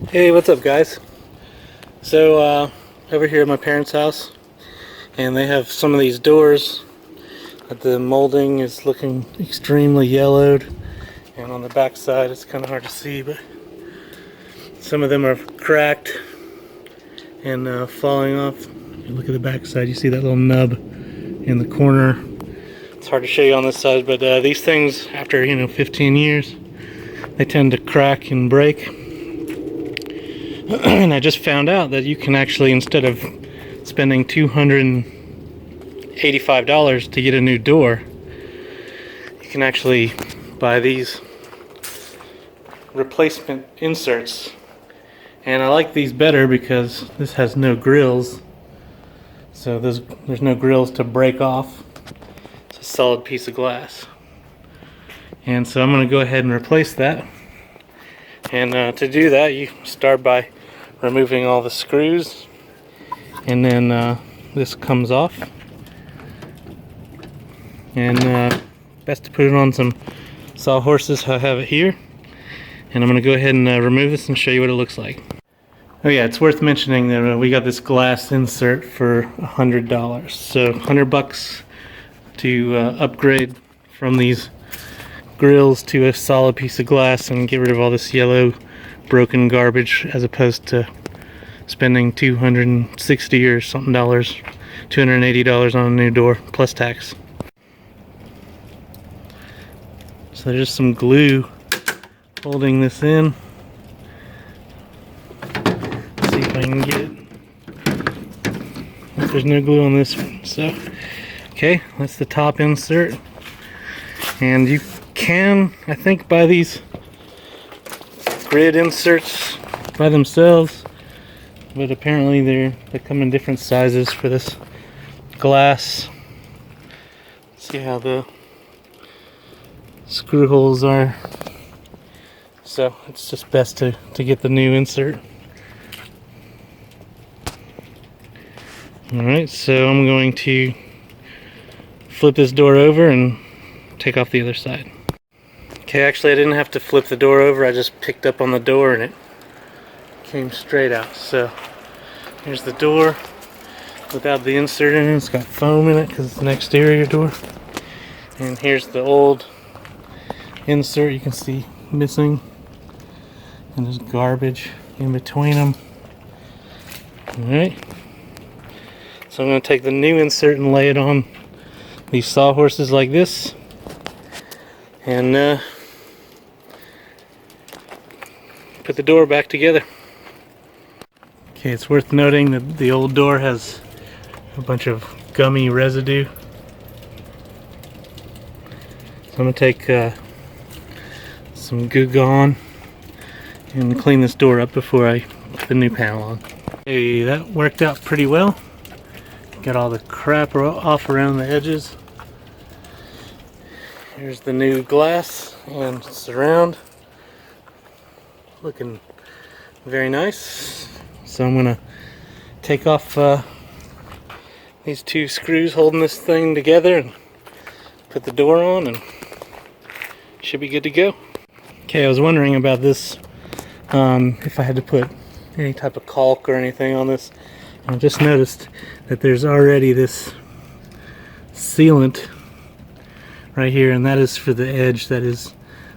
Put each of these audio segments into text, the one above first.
Hey, what's up guys? Over here at my parents' house, and they have some of these doors that the molding is looking extremely yellowed, and on the back side it's kind of hard to see, but some of them are cracked and falling off. You look at the back side, you see that little nub in the corner. It's hard to show you on this side, but these things, after 15 years, they tend to crack and break. And I just found out that you can actually, instead of spending $285 to get a new door, you can actually buy these replacement inserts. And I like these better because this has no grills, so there's no grills to break off. It's a solid piece of glass. And so I'm going to go ahead and replace that. And to do that, you start by removing all the screws, and then this comes off, and best to put it on some sawhorses. I have it here, and I'm going to go ahead and remove this and show you what it looks like. Oh yeah, it's worth mentioning that we got this glass insert for $100, so $100 to upgrade from these grills to a solid piece of glass and get rid of all this yellow broken garbage, as opposed to spending $260 or something $280 on a new door plus tax. So there's some glue holding this in. Let's see if I can get it. There's no glue on this one. So okay, that's the top insert, and you can, I think, buy these grid inserts by themselves, but apparently they come in different sizes for this glass. See how the screw holes are, so it's just best to get the new insert. Alright, so I'm going to flip this door over and take off the other side. Okay, actually I didn't have to flip the door over, I just picked up on the door and it came straight out. So here's the door without the insert in it. It's got foam in it because it's an exterior door. And here's the old insert, you can see missing, and there's garbage in between them. Alright, so I'm going to take the new insert and lay it on these sawhorses like this, and put the door back together. Okay, it's worth noting that the old door has a bunch of gummy residue. So I'm going to take some Goo Gone and clean this door up before I put the new panel on. Hey, that worked out pretty well. Got all the crap off around the edges. Here's the new glass and surround. Looking very nice. So I'm gonna take off these two screws holding this thing together and put the door on, and should be good to go. Okay, I was wondering about this, if I had to put any type of caulk or anything on this. I just noticed that there's already this sealant right here, and that is for the edge that is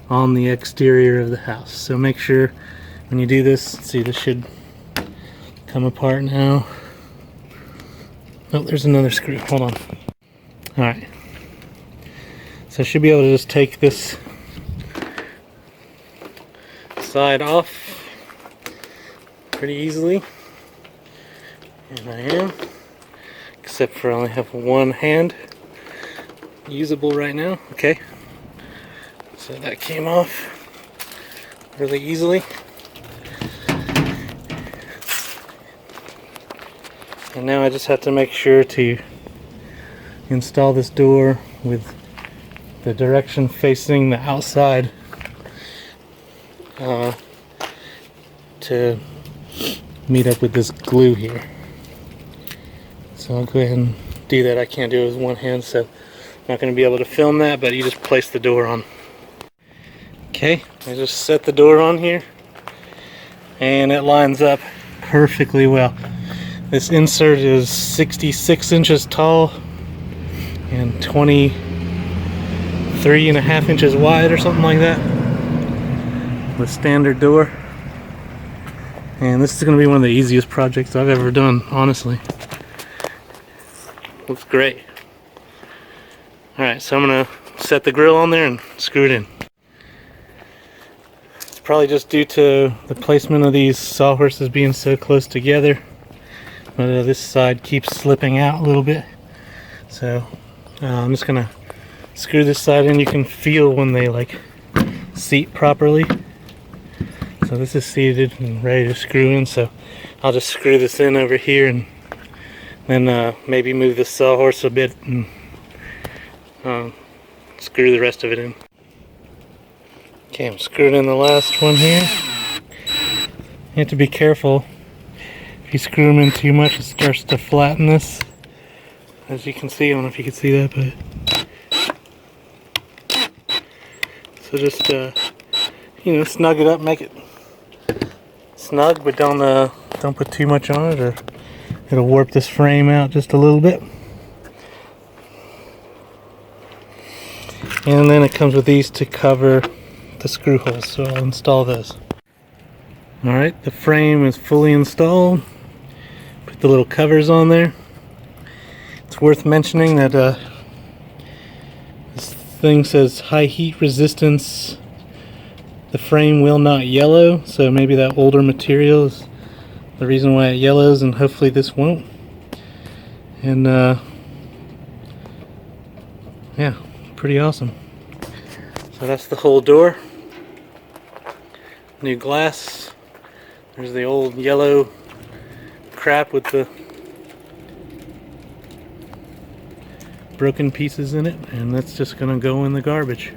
on the exterior of the house. So make sure when you do this, see, this should come apart now. Oh, there's another screw, hold on. Alright, so I should be able to just take this side off pretty easily, and I am, except for I only have one hand usable right now. Okay, so that came off really easily, and now I just have to make sure to install this door with the direction facing the outside to meet up with this glue here. So I'll go ahead and do that. I can't do it with one hand, so I'm not going to be able to film that, but you just place the door on. Okay, I just set the door on here, and it lines up perfectly well. This insert is 66 inches tall and 23.5 inches wide or something like that. The standard door. And this is going to be one of the easiest projects I've ever done, honestly. Looks great. Alright, so I'm going to set the grill on there and screw it in. It's probably just due to the placement of these sawhorses being so close together. But this side keeps slipping out a little bit. So I'm just going to screw this side in. You can feel when they like seat properly. So this is seated and ready to screw in, so I'll just screw this in over here and then maybe move the sawhorse a bit and screw the rest of it in. Okay, I'm screwing in the last one here. You have to be careful. If you screw them in too much, it starts to flatten this. As you can see, I don't know if you can see that, but so just you know, snug it up, make it snug, but don't put too much on it or it'll warp this frame out just a little bit. And then it comes with these to cover the screw holes, so I'll install those. Alright, the frame is fully installed. Put the little covers on there. It's worth mentioning that this thing says high heat resistance. The frame will not yellow, so maybe that older material is the reason why it yellows, and hopefully this won't. And yeah, pretty awesome. So that's the whole door. New glass. There's the old yellow crap with the broken pieces in it, and that's just gonna go in the garbage.